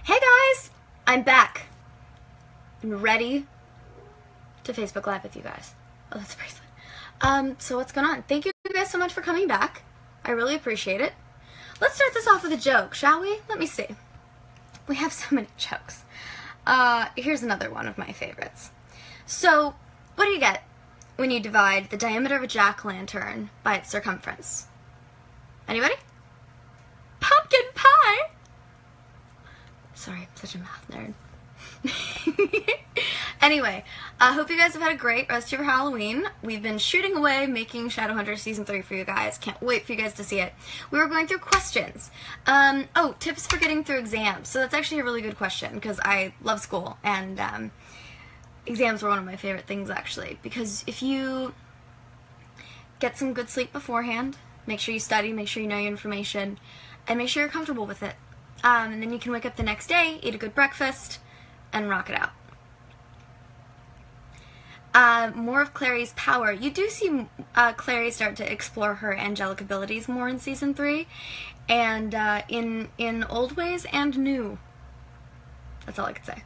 Hey guys! I'm back. I'm ready to Facebook Live with you guys. Oh, that's a bracelet. So what's going on? Thank you guys so much for coming back. I really appreciate it. Let's start this off with a joke, shall we? Let me see. We have so many jokes. Here's another one of my favorites. So, what do you get when you divide the diameter of a jack-o'-lantern by its circumference? Anybody? Pumpkin pie! Sorry, I'm such a math nerd. Anyway, I hope you guys have had a great rest of your Halloween. We've been shooting away making Shadowhunters Season 3 for you guys. Can't wait for you guys to see it. We were going through questions. Oh, tips for getting through exams. So that's actually a really good question because I love school and exams were one of my favorite things actually. Because if you get some good sleep beforehand, make sure you study, make sure you know your information, and make sure you're comfortable with it. And then you can wake up the next day, eat a good breakfast, and rock it out. More of Clary's power. You do see Clary start to explore her angelic abilities more in Season 3, and in old ways and new. That's all I could say.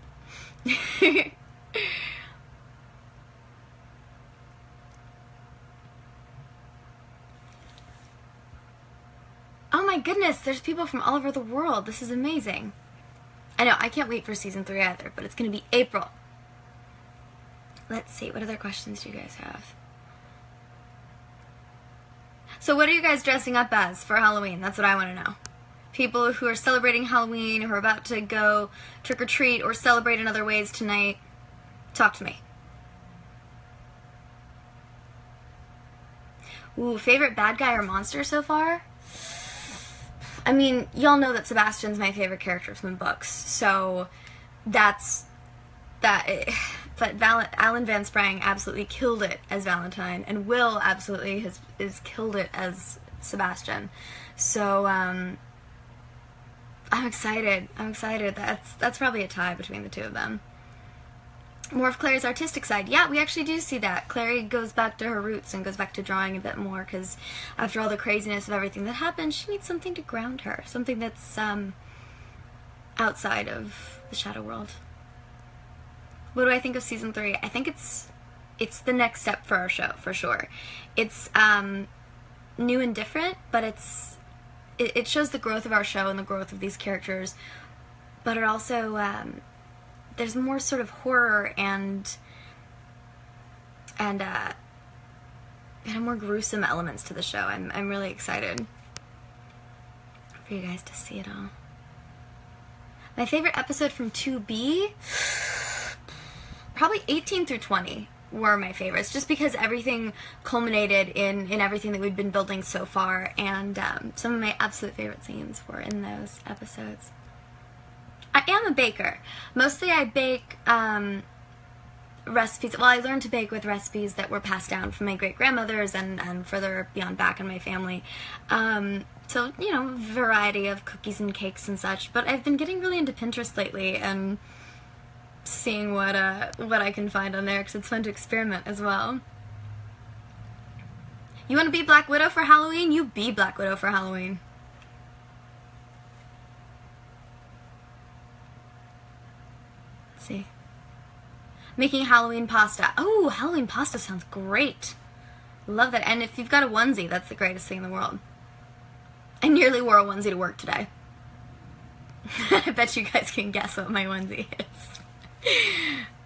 Oh my goodness, there's people from all over the world. This is amazing. I know, I can't wait for Season 3 either, but it's going to be April. Let's see, what other questions do you guys have? So what are you guys dressing up as for Halloween? That's what I want to know. People who are celebrating Halloween, who are about to go trick-or-treat or celebrate in other ways tonight, talk to me. Ooh, favorite bad guy or monster so far? I mean, y'all know that Sebastian's my favorite character from the books, so that's that. But Alan Van Sprang absolutely killed it as Valentine, and Will absolutely has killed it as Sebastian. So I'm excited. I'm excited. That's probably a tie between the two of them. More of Clary's artistic side. Yeah, we actually do see that. Clary goes back to her roots and goes back to drawing a bit more because after all the craziness of everything that happened, she needs something to ground her. Something that's outside of the shadow world. What do I think of Season 3? I think it's the next step for our show, for sure. It's new and different, but it shows the growth of our show and the growth of these characters, but it also there's more sort of horror and more gruesome elements to the show. I'm really excited for you guys to see it all. My favorite episode from 2B, probably 18 through 20 were my favorites, just because everything culminated in everything that we'd been building so far, and some of my absolute favorite scenes were in those episodes. I am a baker. Mostly I bake recipes. Well, I learned to bake with recipes that were passed down from my great-grandmothers and further beyond back in my family. So, you know, variety of cookies and cakes and such. But I've been getting really into Pinterest lately and seeing what I can find on there because it's fun to experiment as well. You want to be Black Widow for Halloween? You be Black Widow for Halloween. See. Making Halloween pasta. Oh, Halloween pasta sounds great. Love that. And if you've got a onesie, that's the greatest thing in the world. I nearly wore a onesie to work today. I bet you guys can guess what my onesie is.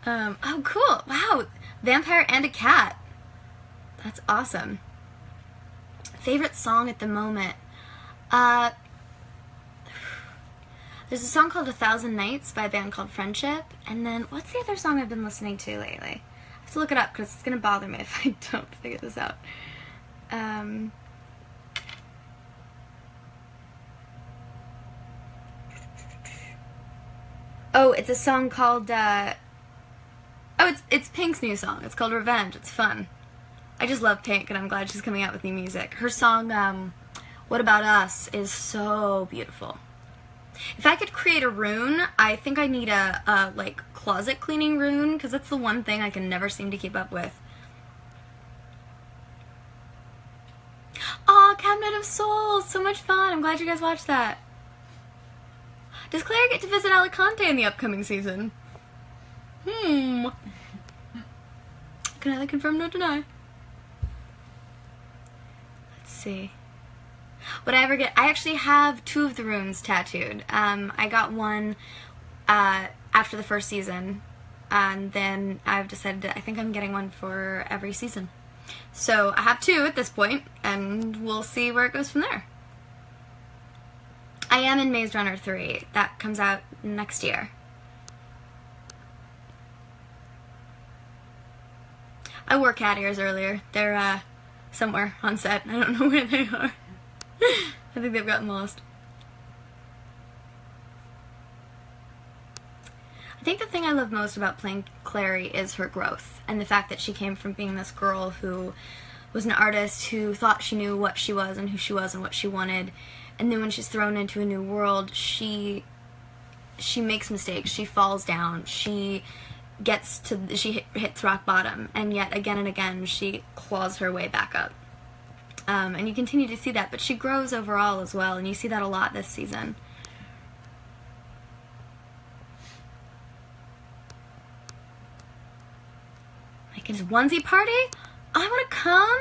Oh, cool. Wow. Vampire and a cat. That's awesome. Favorite song at the moment? There's a song called 1,000 Nights by a band called Friendship. And then, what's the other song I've been listening to lately? I have to look it up because it's going to bother me if I don't figure this out. Oh, it's a song called, it's Pink's new song. It's called Revenge. It's fun. I just love Pink, and I'm glad she's coming out with new music. Her song, What About Us, is so beautiful. If I could create a rune, I think I need a like, closet cleaning rune, because that's the one thing I can never seem to keep up with. Aw, Cabinet of Souls! So much fun! I'm glad you guys watched that. Does Claire get to visit Alicante in the upcoming season? Can neither confirm nor deny. Let's see. Would I ever get... I actually have 2 of the runes tattooed. I got one after the first season, and then I've decided that I think I'm getting one for every season. So I have 2 at this point, and we'll see where it goes from there. I am in Maze Runner 3. That comes out next year. I wore cat ears earlier. They're somewhere on set. I don't know where they are. I think they've gotten lost. I think the thing I love most about playing Clary is her growth, and the fact that she came from being this girl who was an artist who thought she knew what she was and who she was and what she wanted, and then when she's thrown into a new world, she makes mistakes, she falls down, she hits rock bottom, and yet again and again she claws her way back up. And you continue to see that, but she grows overall as well, and you see that a lot this season. Like, it's onesie party? I want to come.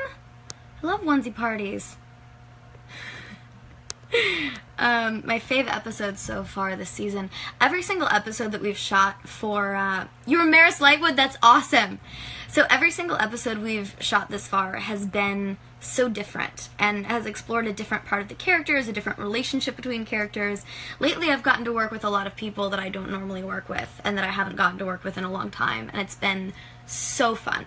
I love onesie parties. My fave episodes so far this season. Every single episode that we've shot for, you were Maris Lightwood, that's awesome! So every single episode we've shot this far has been so different and has explored a different part of the characters, a different relationship between characters. Lately I've gotten to work with a lot of people that I don't normally work with and that I haven't gotten to work with in a long time, and it's been so fun.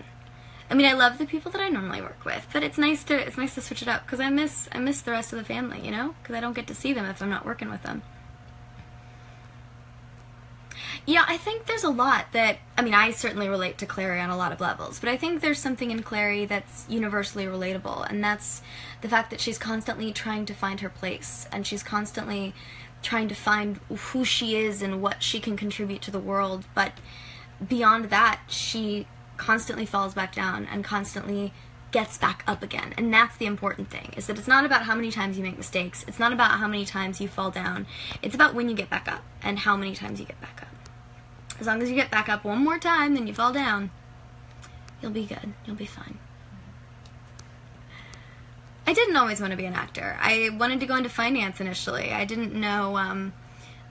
I mean, I love the people that I normally work with, but it's nice to switch it up, because I miss the rest of the family, you know? Because I don't get to see them if I'm not working with them. Yeah, I think there's a lot that, I mean, I certainly relate to Clary on a lot of levels, but I think there's something in Clary that's universally relatable, and that's the fact that she's constantly trying to find her place, and she's constantly trying to find who she is and what she can contribute to the world, but beyond that, she constantly falls back down and constantly gets back up again. And that's the important thing, is that it's not about how many times you make mistakes, it's not about how many times you fall down, it's about when you get back up and how many times you get back up. As long as you get back up one more time then you fall down, you'll be good, you'll be fine. I didn't always want to be an actor. I wanted to go into finance initially. I didn't know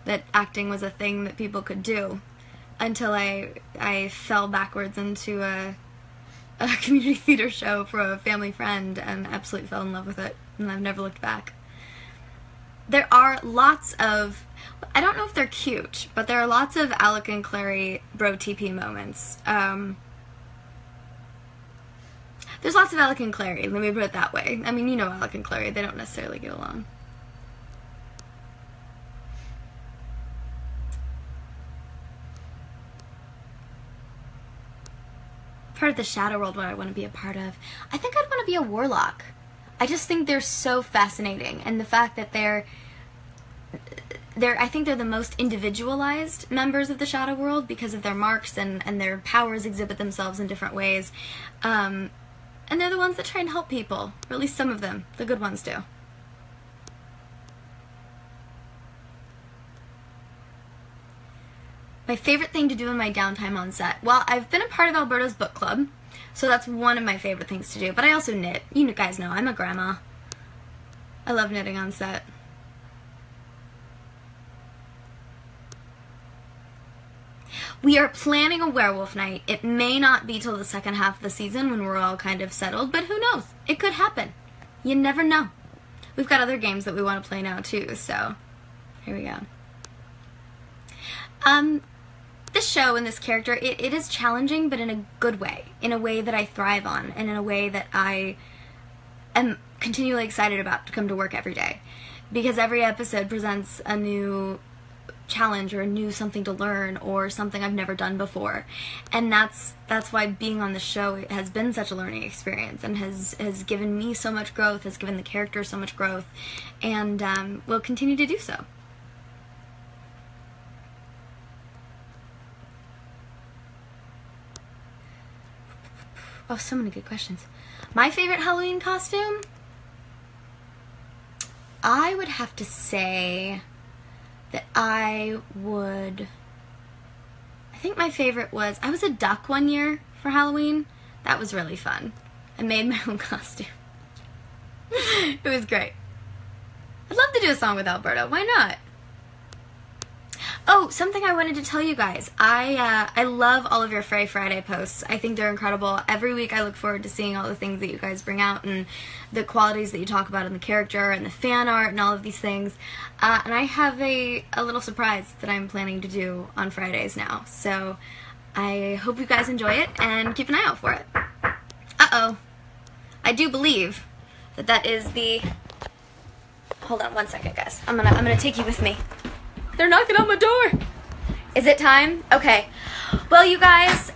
that acting was a thing that people could do until I fell backwards into a community theater show for a family friend and absolutely fell in love with it, and I've never looked back. There are lots of, I don't know if they're cute, but there are lots of Alec and Clary bro TP moments. There's lots of Alec and Clary, let me put it that way. I mean, you know Alec and Clary, they don't necessarily get along. Part of the shadow world what I want to be a part of. I think I'd want to be a warlock. I just think they're so fascinating, and the fact that I think they're the most individualized members of the shadow world because of their marks and their powers exhibit themselves in different ways. And they're the ones that try and help people, or at least some of them, the good ones do. My favorite thing to do in my downtime on set. Well, I've been a part of Alberto's book club, so that's one of my favorite things to do. But I also knit. You guys know, I'm a grandma. I love knitting on set. We are planning a werewolf night. It may not be till the second half of the season when we're all kind of settled, but who knows? It could happen. You never know. We've got other games that we want to play now too, so here we go. This show and this character, it is challenging, but in a good way. In a way that I thrive on, and in a way that I am continually excited about to come to work every day. Because every episode presents a new challenge, or a new something to learn, or something I've never done before. And that's why being on the show has been such a learning experience, and has given me so much growth, has given the character so much growth, and will continue to do so. Oh, so many good questions. My favorite Halloween costume? I would have to say that I think my favorite was, I was a duck one year for Halloween. That was really fun. I made my own costume. It was great. I'd love to do a song with Alberto. Why not? Oh, something I wanted to tell you guys. I love all of your Frey Friday posts. I think they're incredible. Every week I look forward to seeing all the things that you guys bring out and the qualities that you talk about in the character and the fan art and all of these things. And I have a little surprise that I'm planning to do on Fridays now. So I hope you guys enjoy it and keep an eye out for it. Uh-oh. I do believe that is the... Hold on one second, guys. I'm gonna take you with me. They're knocking on my door. Is it time? Okay. Well, you guys,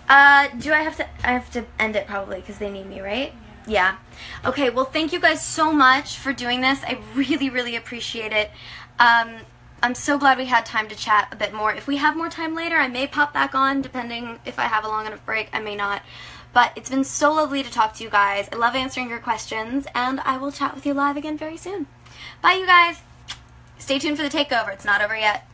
do I have to end it probably because they need me, right? Yeah. Okay, well, thank you guys so much for doing this. I really, really appreciate it. I'm so glad we had time to chat a bit more. If we have more time later, I may pop back on, depending if I have a long enough break. I may not. But it's been so lovely to talk to you guys. I love answering your questions, and I will chat with you live again very soon. Bye, you guys. Stay tuned for the takeover. It's not over yet.